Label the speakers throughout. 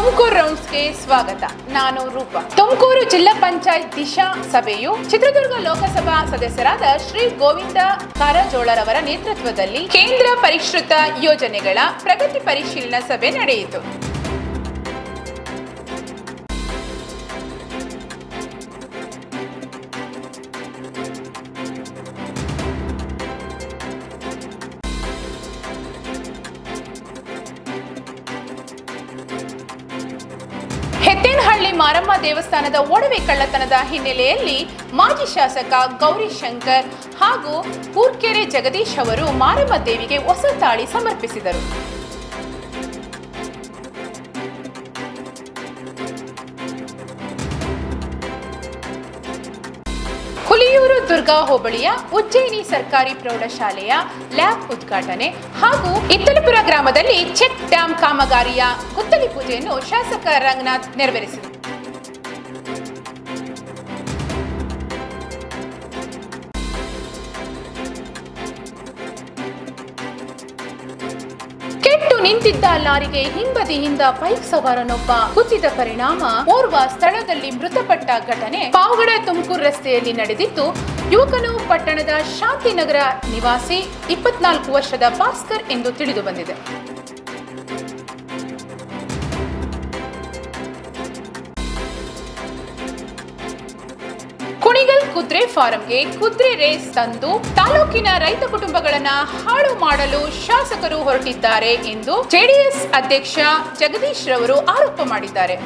Speaker 1: ತುಮಕೂರು ರೌಂಡ್ಸ್ಗೆ ಸ್ವಾಗತ. ನಾನು ರೂಪ. ತುಮಕೂರು ಜಿಲ್ಲಾ ಪಂಚಾಯತ್ ದಿಶಾ ಸಭೆಯು ಚಿತ್ರದುರ್ಗ ಲೋಕಸಭಾ ಸದಸ್ಯರಾದ ಶ್ರೀ ಗೋವಿಂದ ಕಾರಜೋಳರವರ ನೇತೃತ್ವದಲ್ಲಿ ಕೇಂದ್ರ ಪರಿಷ್ಕೃತ ಯೋಜನೆಗಳ ಪ್ರಗತಿ ಪರಿಶೀಲನಾ ಸಭೆ ನಡೆಯಿತು. ಹೆತ್ತೇನಹಳ್ಳಿ ಮಾರಮ್ಮ ದೇವಸ್ಥಾನದ ಒಡವೆ ಕಳ್ಳತನದ ಹಿನ್ನೆಲೆಯಲ್ಲಿ ಮಾಜಿ ಶಾಸಕ ಗೌರಿಶಂಕರ್ ಹಾಗೂ ಕೂರ್ಕೆರೆ ಜಗದೀಶ್ ಅವರು ಮಾರಮ್ಮ ದೇವಿಗೆ ಹೊಸ ತಾಳಿ ಸಮರ್ಪಿಸಿದರು. ಹುಲಿಯೂರು ದುರ್ಗಾ ಹೋಬಳಿಯ ಉಜ್ಜಯಿನಿ ಸರ್ಕಾರಿ ಪ್ರೌಢಶಾಲೆಯ ಲ್ಯಾಬ್ ಉದ್ಘಾಟನೆ ಹಾಗೂ ಇತ್ತಲಪುರ ಗ್ರಾಮದಲ್ಲಿ ಚೆಕ್ ಡ್ಯಾಂ ಕಾಮಗಾರಿಯ ಗುದ್ದಲಿ ಪೂಜೆಯನ್ನು ಶಾಸಕ ರಂಗನಾಥ್ ನೆರವೇರಿಸಿದರು. ಕೆಟ್ಟು ನಿಂತಿದ್ದ ಲಾರಿಗೆ ಹಿಂಬದಿಯಿಂದ ಬೈಕ್ ಸವಾರನೊಬ್ಬ ಗುದ್ದಿದ ಪರಿಣಾಮ ಓರ್ವ ಸ್ಥಳದಲ್ಲಿ ಮೃತಪಟ್ಟ ಘಟನೆ ಪಾವಗಡ ತುಮಕೂರು ರಸ್ತೆಯಲ್ಲಿ ನಡೆದಿದ್ದು, ಯುವಕನು ಪಟ್ಟಣದ ಶಾಂತಿನಗರ ನಿವಾಸಿ 24 ವರ್ಷದ ಭಾಸ್ಕರ್ ಎಂದು ತಿಳಿದು ಬಂದಿದೆ. ಕುಣಿಗಲ್ ಕುದುರೆ ಫಾರಂಗೆ ಕುದುರೆ ರೇಸ್ ತಂದು ತಾಲೂಕಿನ ರೈತ ಕುಟುಂಬಗಳನ್ನ ಹಾಳು ಮಾಡಲು ಶಾಸಕರು ಹೊರಟಿದ್ದಾರೆ ಎಂದು ಜೆಡಿಎಸ್ ಅಧ್ಯಕ್ಷ ಜಗದೀಶ್ ರವರು ಆರೋಪ ಮಾಡಿದ್ದಾರೆ.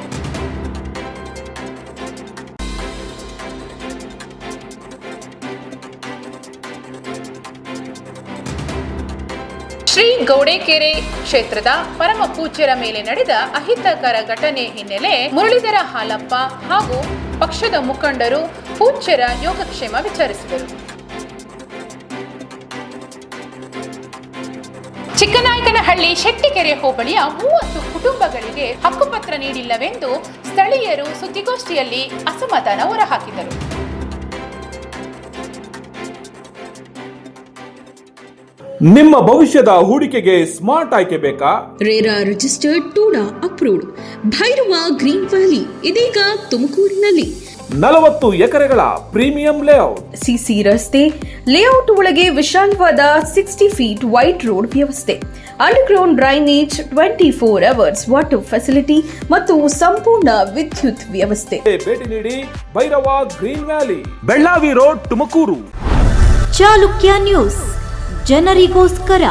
Speaker 1: ಶ್ರೀ ಗೌಡೇಕೆರೆ ಕ್ಷೇತ್ರದ ಪರಮ ಪೂಜ್ಯರ ಮೇಲೆ ನಡೆದ ಅಹಿತಕರ ಘಟನೆ ಹಿನ್ನೆಲೆ ಮುರಳೀಧರ ಹಾಲಪ್ಪ ಹಾಗೂ ಪಕ್ಷದ ಮುಖಂಡರು ಪೂಜ್ಯರ ಯೋಗಕ್ಷೇಮ ವಿಚಾರಿಸಿದರು. ಚಿಕ್ಕನಾಯಕನಹಳ್ಳಿ ಶೆಟ್ಟಿಕೆರೆ ಹೋಬಳಿಯ 30 ಕುಟುಂಬಗಳಿಗೆ ಹಕ್ಕುಪತ್ರ ನೀಡಿಲ್ಲವೆಂದು ಸ್ಥಳೀಯರು ಸುದ್ದಿಗೋಷ್ಠಿಯಲ್ಲಿ ಅಸಮಾಧಾನ ಹೊರಹಾಕಿದರು.
Speaker 2: ನಿಮ್ಮ ಭವಿಷ್ಯದ ಹೂಡಿಕೆಗೆ ಸ್ಮಾರ್ಟ್ ಆಯ್ಕೆ ಬೇಕಾ?
Speaker 3: RERA registered TUDA approved Bhairava green valley ಇದೀಗ ತುಮಕೂರಿನಲ್ಲಿ
Speaker 2: 40 ಎಕರೆಗಳ ಪ್ರೀಮಿಯಂ ಲೇಔಟ್,
Speaker 3: ಸಿಸಿ ರಸ್ತೆ, ಲೇಔಟ್ ಒಳಗೆ ವಿಶಾಲವಾದ 60 ಫೀಟ್ ವೈಡ್ ರೋಡ್ ವ್ಯವಸ್ಥೆ, underground drainage, 24 hours water facility ಮತ್ತು ಸಂಪೂರ್ಣ ವಿದ್ಯುತ್ ವ್ಯವಸ್ಥೆ.
Speaker 2: ಭೇಟಿ ನೀಡಿ Bhairava green valley, Bellavi road, Tumakuru.
Speaker 4: Chalukya news, ಜನರಿಗೋಸ್ಕರ.